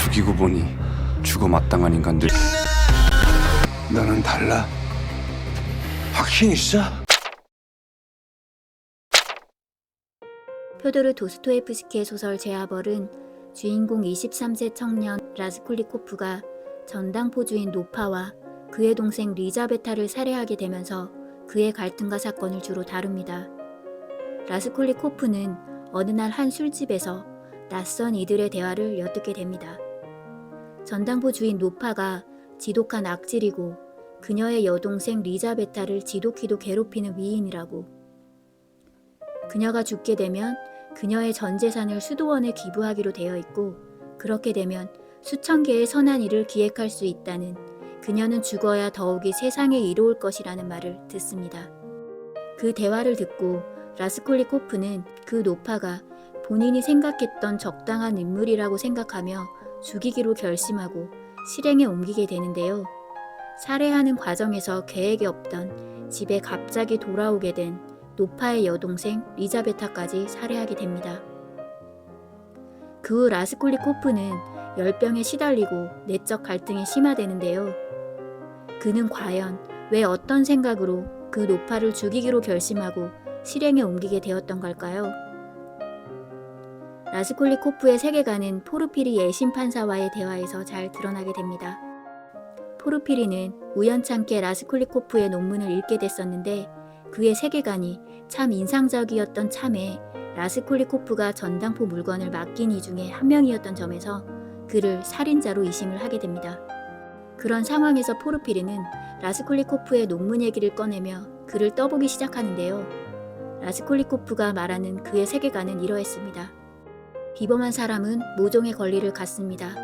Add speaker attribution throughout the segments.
Speaker 1: 죽이고 보니 죽어 마땅한 인간들. 너는 달라. 확신 있어?
Speaker 2: 표도르 도스토옙스키의 소설 제아벌은 주인공 23세 청년 라스콜리코프가 전당포주인 노파와 그의 동생 리자베타를 살해하게 되면서 그의 갈등과 사건을 주로 다룹니다. 라스콜리코프는 어느 날 한 술집에서 낯선 이들의 대화를 엿듣게 됩니다. 전당포 주인 노파가 지독한 악질이고 그녀의 여동생 리자베타를 지독히도 괴롭히는 위인이라고. 그녀가 죽게 되면 그녀의 전 재산을 수도원에 기부하기로 되어 있고, 그렇게 되면 수천 개의 선한 일을 기획할 수 있다는, 그녀는 죽어야 더욱이 세상에 이로울 것이라는 말을 듣습니다. 그 대화를 듣고 라스콜리코프는 그 노파가 본인이 생각했던 적당한 인물이라고 생각하며 죽이기로 결심하고 실행에 옮기게 되는데요. 살해하는 과정에서 계획에 없던 집에 갑자기 돌아오게 된 노파의 여동생 리자베타까지 살해하게 됩니다. 그 후 라스콜리코프는 열병에 시달리고 내적 갈등이 심화되는데요. 그는 과연 왜 어떤 생각으로 그 노파를 죽이기로 결심하고 실행에 옮기게 되었던 걸까요? 라스콜리코프의 세계관은 포르피리의 심판사와의 대화에서 잘 드러나게 됩니다. 포르피리는 우연찮게 라스콜리코프의 논문을 읽게 됐었는데 그의 세계관이 참 인상적이었던 참에 라스콜리코프가 전당포 물건을 맡긴 이 중에 한 명이었던 점에서 그를 살인자로 의심을 하게 됩니다. 그런 상황에서 포르피리는 라스콜리코프의 논문 얘기를 꺼내며 그를 떠보기 시작하는데요. 라스콜리코프가 말하는 그의 세계관은 이러했습니다. 비범한 사람은 모종의 권리를 갖습니다.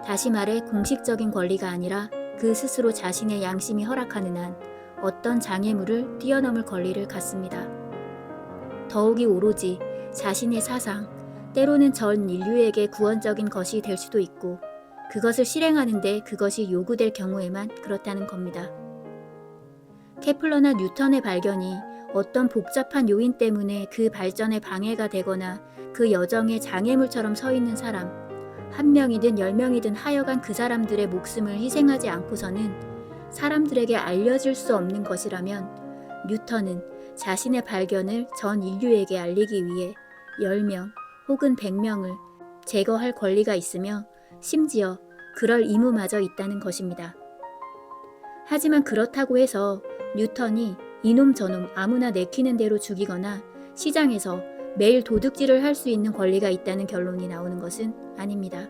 Speaker 2: 다시 말해 공식적인 권리가 아니라 그 스스로 자신의 양심이 허락하는 한 어떤 장애물을 뛰어넘을 권리를 갖습니다. 더욱이 오로지 자신의 사상, 때로는 전 인류에게 구원적인 것이 될 수도 있고 그것을 실행하는데 그것이 요구될 경우에만 그렇다는 겁니다. 케플러나 뉴턴의 발견이 어떤 복잡한 요인 때문에 그 발전에 방해가 되거나 그 여정에 장애물처럼 서 있는 사람, 한 명이든 10명이든 하여간 그 사람들의 목숨을 희생하지 않고서는 사람들에게 알려질 수 없는 것이라면 뉴턴은 자신의 발견을 전 인류에게 알리기 위해 10명 혹은 100명을 제거할 권리가 있으며 심지어 그럴 의무마저 있다는 것입니다. 하지만 그렇다고 해서 뉴턴이 이놈 저놈 아무나 내키는 대로 죽이거나 시장에서 매일 도둑질을 할 수 있는 권리가 있다는 결론이 나오는 것은 아닙니다.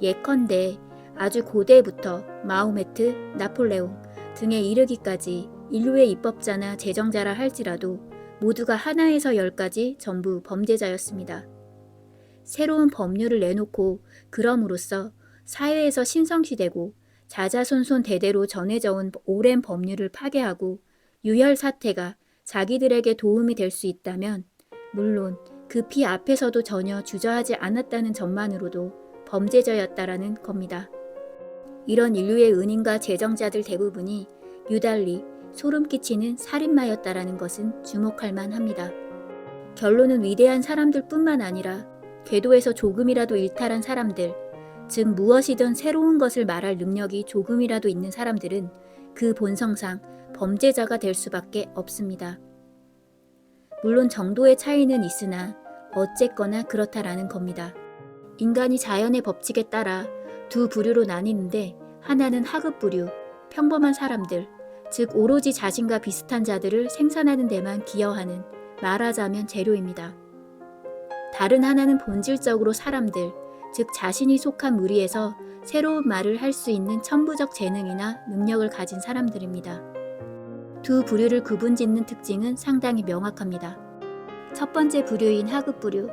Speaker 2: 예컨대 아주 고대부터 마호메트, 나폴레옹 등에 이르기까지 인류의 입법자나 제정자라 할지라도 모두가 하나에서 10까지 전부 범죄자였습니다. 새로운 법률을 내놓고 그럼으로써 사회에서 신성시되고 자자손손 대대로 전해져 온 오랜 법률을 파괴하고 유혈 사태가 자기들에게 도움이 될 수 있다면 물론 그 피 앞에서도 전혀 주저하지 않았다는 점만으로도 범죄자였다라는 겁니다. 이런 인류의 은인과 제정자들 대부분이 유달리 소름 끼치는 살인마였다라는 것은 주목할 만합니다. 결론은 위대한 사람들 뿐만 아니라 궤도에서 조금이라도 일탈한 사람들, 즉 무엇이든 새로운 것을 말할 능력이 조금이라도 있는 사람들은 그 본성상 범죄자가 될 수밖에 없습니다. 물론 정도의 차이는 있으나 어쨌거나 그렇다라는 겁니다. 인간이 자연의 법칙에 따라 두 부류로 나뉘는데 하나는 하급 부류, 평범한 사람들, 즉 오로지 자신과 비슷한 자들을 생산하는 데만 기여하는 말하자면 재료입니다. 다른 하나는 본질적으로 사람들, 즉 자신이 속한 무리에서 새로운 말을 할 수 있는 천부적 재능이나 능력을 가진 사람들입니다. 두 부류를 구분짓는 특징은 상당히 명확합니다. 첫 번째 부류인 하급 부류,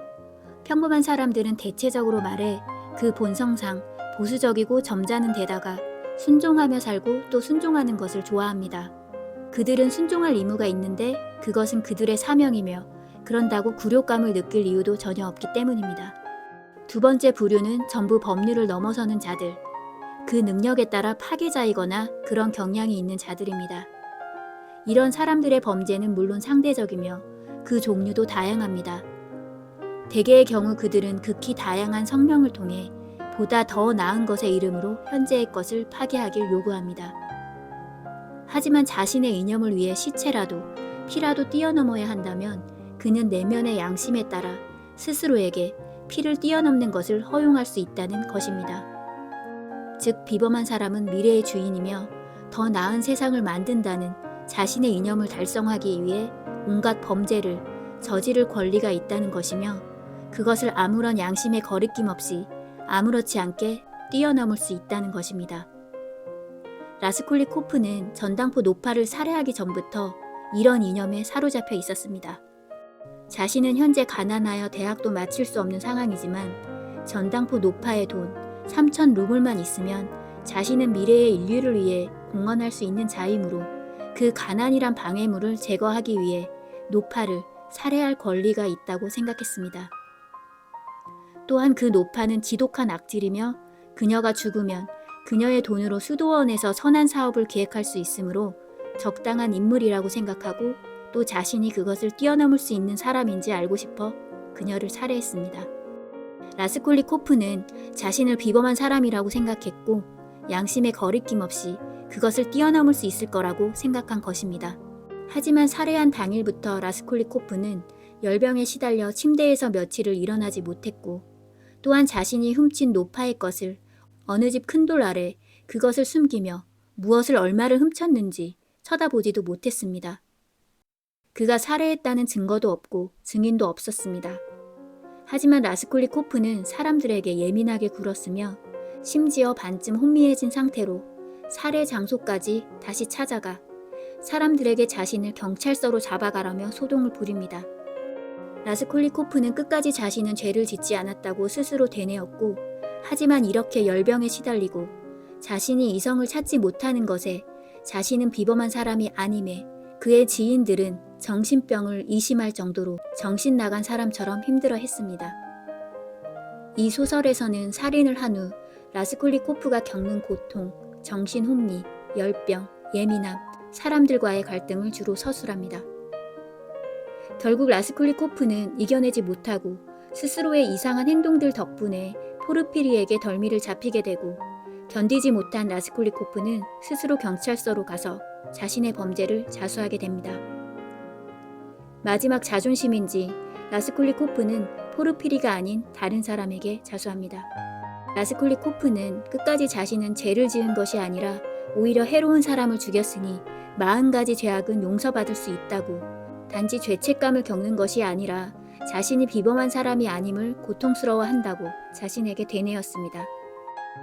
Speaker 2: 평범한 사람들은 대체적으로 말해 그 본성상 보수적이고 점잖은 데다가 순종하며 살고 또 순종하는 것을 좋아합니다. 그들은 순종할 의무가 있는데 그것은 그들의 사명이며 그런다고 굴욕감을 느낄 이유도 전혀 없기 때문입니다. 두 번째 부류는 전부 법률을 넘어서는 자들, 그 능력에 따라 파괴자이거나 그런 경향이 있는 자들입니다. 이런 사람들의 범죄는 물론 상대적이며 그 종류도 다양합니다. 대개의 경우 그들은 극히 다양한 성명을 통해 보다 더 나은 것의 이름으로 현재의 것을 파괴하길 요구합니다. 하지만 자신의 이념을 위해 시체라도 피라도 뛰어넘어야 한다면 그는 내면의 양심에 따라 스스로에게 피를 뛰어넘는 것을 허용할 수 있다는 것입니다. 즉 비범한 사람은 미래의 주인이며 더 나은 세상을 만든다는 자신의 이념을 달성하기 위해 온갖 범죄를 저지를 권리가 있다는 것이며 그것을 아무런 양심의 거리낌 없이 아무렇지 않게 뛰어넘을 수 있다는 것입니다. 라스콜리코프는 전당포 노파를 살해하기 전부터 이런 이념에 사로잡혀 있었습니다. 자신은 현재 가난하여 대학도 마칠 수 없는 상황이지만 전당포 노파의 돈 3,000루블만 있으면 자신은 미래의 인류를 위해 공헌할 수 있는 자이므로 그 가난이란 방해물을 제거하기 위해 노파를 살해할 권리가 있다고 생각했습니다. 또한 그 노파는 지독한 악질이며 그녀가 죽으면 그녀의 돈으로 수도원에서 선한 사업을 계획할 수 있으므로 적당한 인물이라고 생각하고 또 자신이 그것을 뛰어넘을 수 있는 사람인지 알고 싶어 그녀를 살해했습니다. 라스콜리코프는 자신을 비범한 사람이라고 생각했고 양심의 거리낌 없이 그것을 뛰어넘을 수 있을 거라고 생각한 것입니다. 하지만 살해한 당일부터 라스콜리코프는 열병에 시달려 침대에서 며칠을 일어나지 못했고 또한 자신이 훔친 노파의 것을 어느 집 큰돌 아래 그것을 숨기며 무엇을 얼마를 훔쳤는지 쳐다보지도 못했습니다. 그가 살해했다는 증거도 없고 증인도 없었습니다. 하지만 라스콜리코프는 사람들에게 예민하게 굴었으며 심지어 반쯤 혼미해진 상태로 살해 장소까지 다시 찾아가 사람들에게 자신을 경찰서로 잡아가라며 소동을 부립니다. 라스콜리코프는 끝까지 자신은 죄를 짓지 않았다고 스스로 되뇌었고 하지만 이렇게 열병에 시달리고 자신이 이성을 찾지 못하는 것에 자신은 비범한 사람이 아님에 그의 지인들은 정신병을 의심할 정도로 정신 나간 사람처럼 힘들어했습니다. 이 소설에서는 살인을 한 후 라스콜리코프가 겪는 고통, 정신혼미, 열병, 예민함, 사람들과의 갈등을 주로 서술합니다. 결국 라스콜리코프는 이겨내지 못하고 스스로의 이상한 행동들 덕분에 포르피리에게 덜미를 잡히게 되고 견디지 못한 라스콜리코프는 스스로 경찰서로 가서 자신의 범죄를 자수하게 됩니다. 마지막 자존심인지 라스콜리코프는 포르피리가 아닌 다른 사람에게 자수합니다. 라스콜리코프는 끝까지 자신은 죄를 지은 것이 아니라 오히려 해로운 사람을 죽였으니 40가지 죄악은 용서받을 수 있다고 단지 죄책감을 겪는 것이 아니라 자신이 비범한 사람이 아님을 고통스러워한다고 자신에게 되뇌었습니다.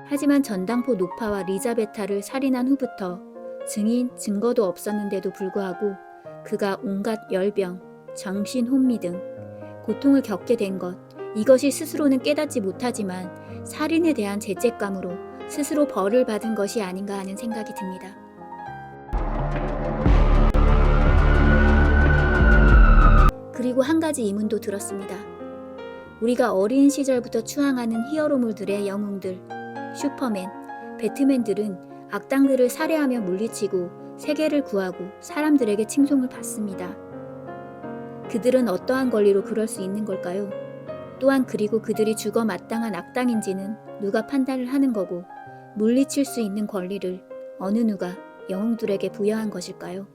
Speaker 2: 하지만 전당포 노파와 리자베타를 살인한 후부터 증인, 증거도 없었는데도 불구하고 그가 온갖 열병, 정신혼미 등 고통을 겪게 된 것, 이것이 스스로는 깨닫지 못하지만 살인에 대한 죄책감으로 스스로 벌을 받은 것이 아닌가 하는 생각이 듭니다. 그리고 한 가지 의문도 들었습니다. 우리가 어린 시절부터 추앙하는 히어로물들의 영웅들, 슈퍼맨, 배트맨들은 악당들을 살해하며 물리치고 세계를 구하고 사람들에게 칭송을 받습니다. 그들은 어떠한 권리로 그럴 수 있는 걸까요? 또한 그리고 그들이 죽어 마땅한 악당인지는 누가 판단을 하는 거고 물리칠 수 있는 권리를 어느 누가 영웅들에게 부여한 것일까요?